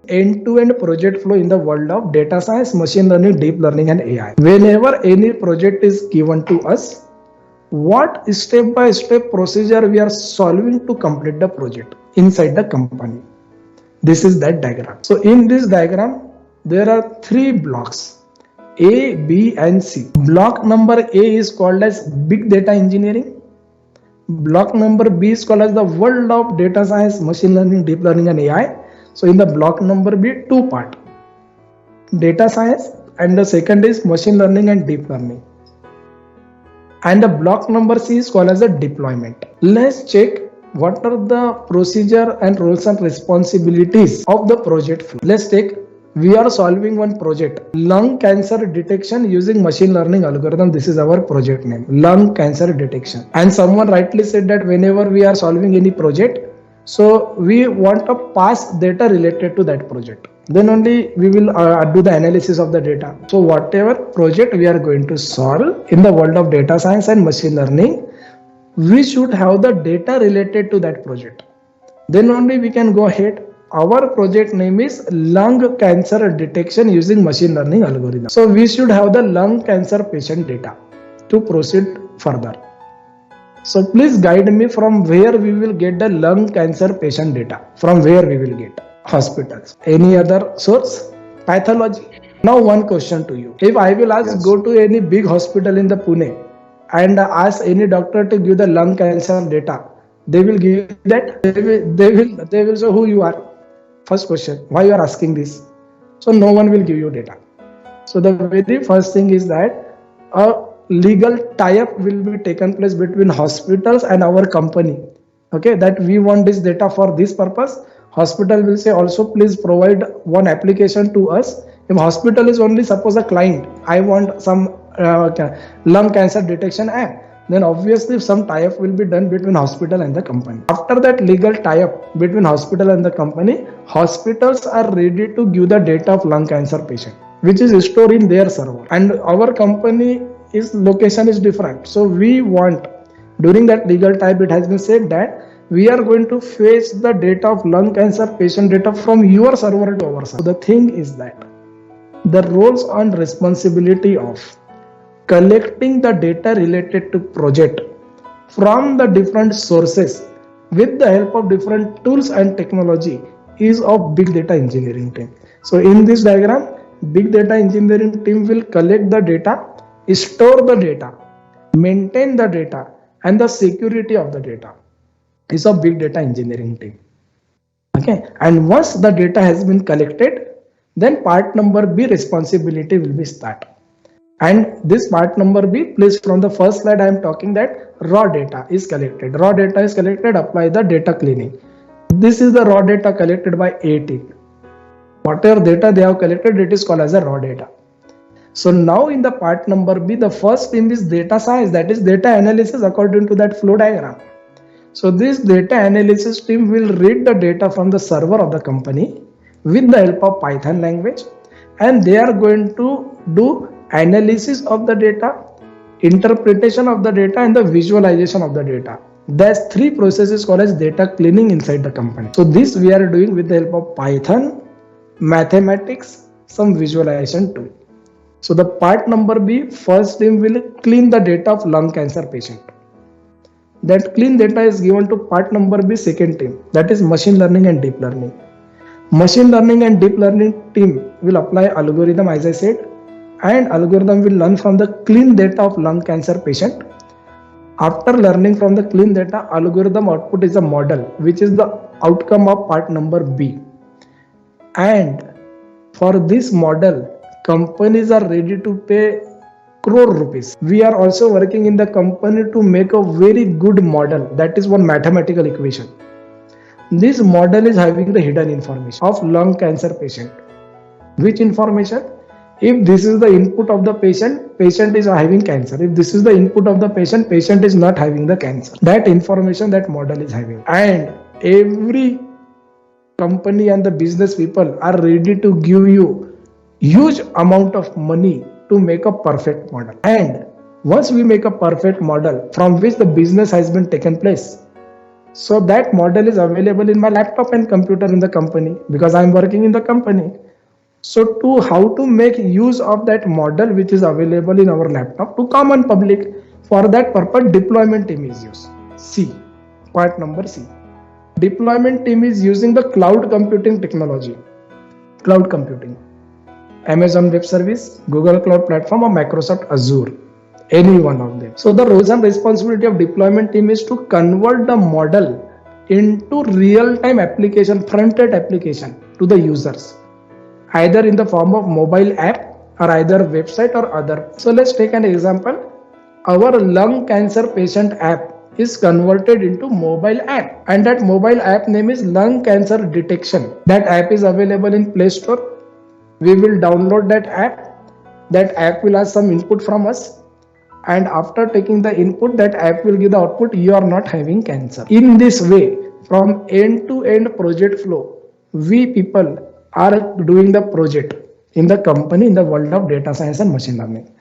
end-to-end project flow in the world of data science, machine learning, deep learning, and AI. Whenever any project is given to us, what step-by-step procedure we are solving to complete the project inside the company. This is that diagram. So in this diagram, there are three blocks, A, B, and C. Block number A is called as big data engineering. Block number B is called as the world of data science, machine learning, deep learning, and AI. So in the block number B, two part, data science, and the second is machine learning and deep learning. And the block number C is called as a deployment. Let's check what are the procedure and roles and responsibilities of the project flow. Let's take, we are solving one project, lung cancer detection using machine learning algorithm. This is our project name, lung cancer detection. And someone rightly said that whenever we are solving any project, so we want to pass data related to that project. Then only we will do the analysis of the data. So whatever project we are going to solve in the world of data science and machine learning, we should have the data related to that project. Then only we can go ahead. Our project name is lung cancer detection using machine learning algorithm. So we should have the lung cancer patient data to proceed further. So please guide me from where we will get the lung cancer patient data. From where we will get? Hospitals. Any other source? Pathology. Now one question to you. If I will ask, go to any big hospital in the Pune and ask any doctor to give the lung cancer data, they will give that. They will say who you are. First question, why you are asking this? So no one will give you data. So the very first thing is that a legal tie-up will be taken place between hospitals and our company. Okay, that we want this data for this purpose. Hospital will say also please provide one application to us. If hospital is only suppose a client, I want some lung cancer detection app, then obviously some tie-up will be done between hospital and the company. After that legal tie-up between hospital and the company, hospitals are ready to give the data of lung cancer patient, which is stored in their server. And our company is location is different. So we want, during that legal tie-up, it has been said that we are going to fetch the data of lung cancer patient data from your server to our server. So the thing is that the roles and responsibility of collecting the data related to project from the different sources with the help of different tools and technology is of big data engineering team. So in this diagram, big data engineering team will collect the data, store the data, maintain the data, and the security of the data is a big data engineering team. Okay, and once the data has been collected, then part number B, responsibility will be start. And this part number B, please, from the first slide I am talking that raw data is collected. Raw data is collected, apply the data cleaning. This is the raw data collected by A team. Whatever data they have collected, it is called as a raw data. So now in the part number B, the first thing is data science, that is data analysis according to that flow diagram. So this data analysis team will read the data from the server of the company with the help of Python language, and they are going to do analysis of the data, interpretation of the data, and the visualization of the data. There's three processes called as data cleaning inside the company. So this we are doing with the help of Python, mathematics, some visualization tool. So the part number B, first team will clean the data of lung cancer patient. That clean data is given to part number B, second team, that is machine learning and deep learning. Machine learning and deep learning team will apply algorithm, as I said, and algorithm will learn from the clean data of lung cancer patient. After learning from the clean data, algorithm output is a model, which is the outcome of part number B. And for this model, companies are ready to pay crore rupees. We are also working in the company to make a very good model, that is one mathematical equation. This model is having the hidden information of lung cancer patient. Which information? If this is the input of the patient, patient is having cancer. If this is the input of the patient, patient is not having the cancer. That information that model is having. And every company and the business people are ready to give you huge amount of money to make a perfect model. And once we make a perfect model from which the business has been taken place, So that model is available in my laptop and computer in the company because I'm working in the company. So to how to make use of that model which is available in our laptop to common public, for that purpose deployment team is used. C, part number C. Deployment team is using the cloud computing technology. Cloud computing. Amazon Web Service, Google Cloud Platform or Microsoft Azure. Any one of them. So the roles and responsibility of deployment team is to convert the model into real-time application, front-end application to the users, either in the form of mobile app or either website or other. So let's take an example. Our lung cancer patient app is converted into mobile app, and that mobile app name is lung cancer detection. That app is available in Play Store. We will download that app. That app will ask some input from us, and after taking the input, that app will give the output, you are not having cancer. In this way, from end to end project flow, we people are doing the project in the company in the world of data science and machine learning.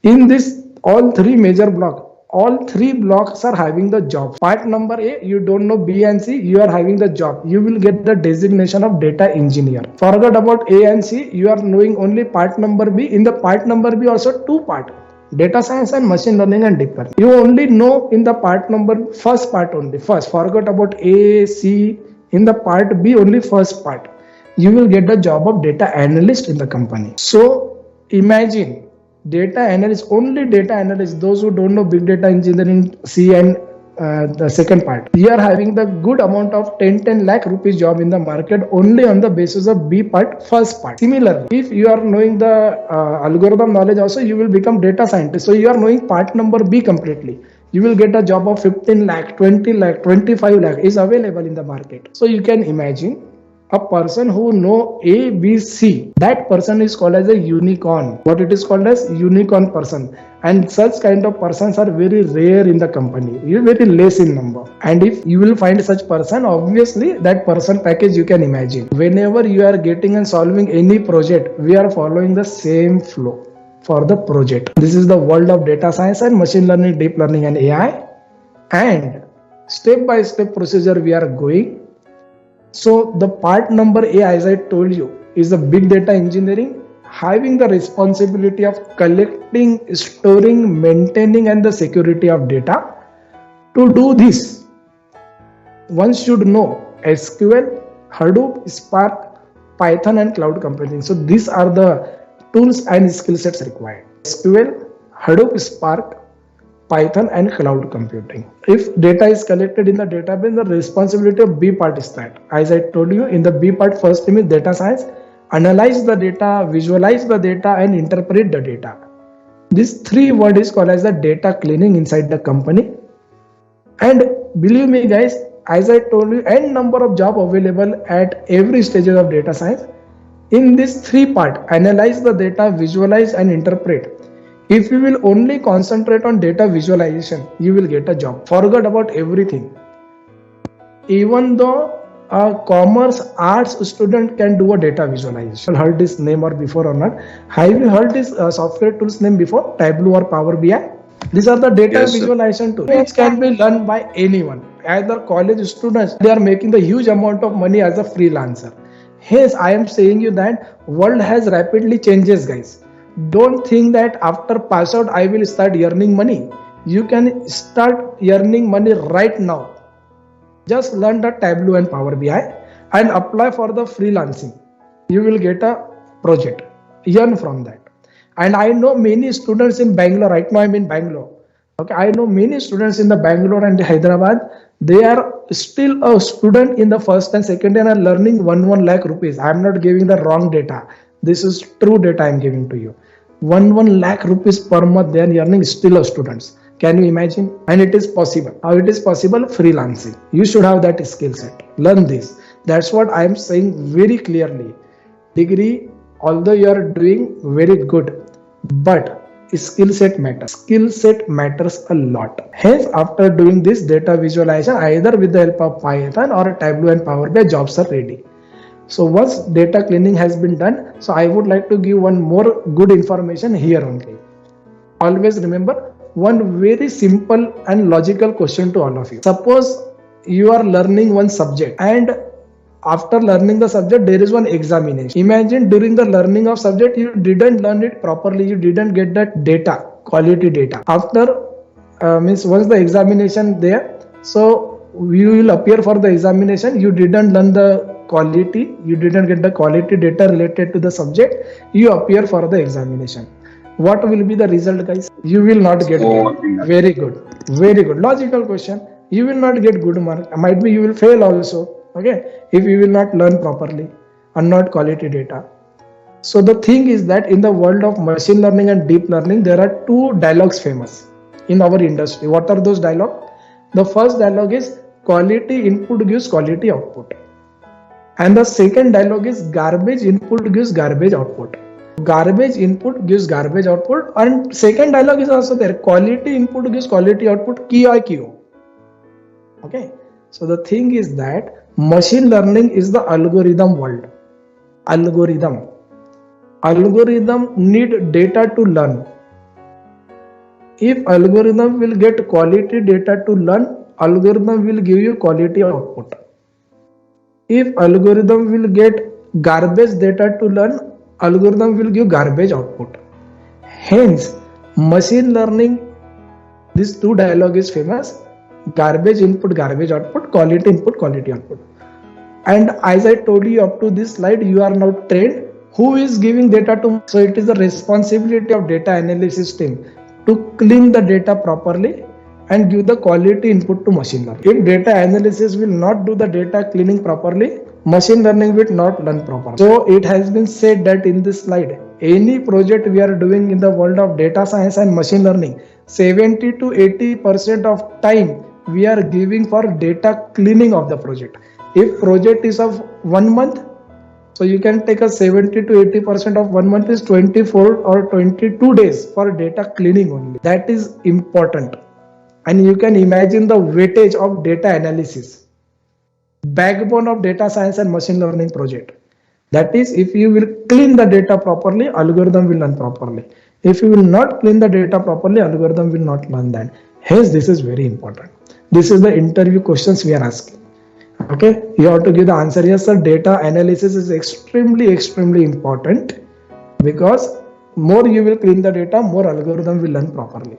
In this, all three major blocks, all three blocks are having the job. Part number A, you don't know B and C, you are having the job. You will get the designation of data engineer. Forget about A and C, you are knowing only part number B. In the part number B also two part, data science and machine learning and deep learning. You only know in the part number, first part only. First, forget about A, C. In the part B, only first part. You will get the job of data analyst in the company. So imagine data analyst, only data analyst, those who don't know big data engineering, C and the second part. We are having the good amount of 10 lakh rupees job in the market only on the basis of B part, first part. Similarly, if you are knowing the algorithm knowledge also, you will become data scientist. So you are knowing part number B completely. You will get a job of 15 lakh, 20 lakh, 25 lakh is available in the market. So you can imagine a person who know A, B, C, that person is called as a unicorn. What it is called as unicorn person. And such kind of persons are very rare in the company. You very less in number. And if you will find such person, obviously that person package you can imagine. Whenever you are getting and solving any project, we are following the same flow for the project. This is the world of data science and machine learning, deep learning and AI. And step by step procedure we are going. So the part number A, as I told you, is the big data engineering, having the responsibility of collecting, storing, maintaining and the security of data. To do this, one should know SQL, Hadoop, Spark, Python and cloud computing. So these are the tools and skill sets required. SQL, Hadoop, Spark, Python and cloud computing. If data is collected in the database, the responsibility of B part is that. As I told you, in the B part, first thing is data science, analyze the data, visualize the data and interpret the data. This three word is called as the data cleaning inside the company. And believe me guys, as I told you, n number of job available at every stage of data science. In this three part, analyze the data, visualize and interpret. If you will only concentrate on data visualization, you will get a job. Forget about everything. Even though a commerce arts student can do a data visualization. Heard this name or before or not? Have you heard this software tools name before? Tableau or Power BI? These are the data visualization tools which can be learned by anyone. Either college students, they are making the huge amount of money as a freelancer. Hence, I am saying you that world has rapidly changes, guys. Don't think that after pass out I will start earning money. You can start earning money right now. Just learn the Tableau and Power BI and apply for the freelancing. You will get a project. Earn from that. And I know many students in Bangalore. Right now I'm in Bangalore. Okay, I know many students in the Bangalore and Hyderabad. They are still a student in the first and second year and are learning 1 lakh rupees. I am not giving the wrong data. This is true data I am giving to you. 1 lakh rupees per month they are earning still as students. Can you imagine? And it is possible. How it is possible? Freelancing. You should have that skill set. Learn this. That's what I am saying very clearly. Degree, although you are doing very good, but skill set matters. Skill set matters a lot. Hence, after doing this data visualization, either with the help of Python or Tableau and Power BI, jobs are ready. So once data cleaning has been done, so I would like to give one more good information here only. Always remember one very simple and logical question to all of you. Suppose you are learning one subject, and after learning the subject there is one examination. Imagine during the learning of subject you didn't learn it properly, you didn't get that data, quality data. After means once the examination there, so you will appear for the examination, you didn't learn the quality, you didn't get the quality data related to the subject, you appear for the examination. What will be the result, guys? You will not get good. Very good logical question. You will not get good mark, might be you will fail also, okay, if you will not learn properly and not quality data. So the thing is that in the world of machine learning and deep learning, there are two dialogues famous in our industry. What are those dialogues? The first dialogue is quality input gives quality output, and the second dialogue is garbage input gives garbage output. Garbage input gives garbage output, and second dialogue is also there, quality input gives quality output, QI/QO. Okay, so the thing is that machine learning is the algorithm world. Algorithm need data to learn. If algorithm will get quality data to learn, algorithm will give you quality output. If algorithm will get garbage data to learn, algorithm will give garbage output. Hence, machine learning, this two dialogue is famous: garbage input, garbage output, quality input, quality output. And as I told you up to this slide, you are now trained. Who is giving data to? So it is the responsibility of data analysis team to clean the data properly and give the quality input to machine learning. If data analysis will not do the data cleaning properly, machine learning will not learn properly. So it has been said that in this slide, any project we are doing in the world of data science and machine learning, 70 to 80% of time we are giving for data cleaning of the project. If project is of 1 month, so you can take a 70 to 80% of 1 month is 24 or 22 days for data cleaning only. That is important. And you can imagine the weightage of data analysis, backbone of data science and machine learning project. That is, if you will clean the data properly, algorithm will learn properly. If you will not clean the data properly, algorithm will not learn that. Hence, this is very important. This is the interview questions we are asking. Okay, you have to give the answer. Yes, sir. Data analysis is extremely important, because more you will clean the data, more algorithm will learn properly.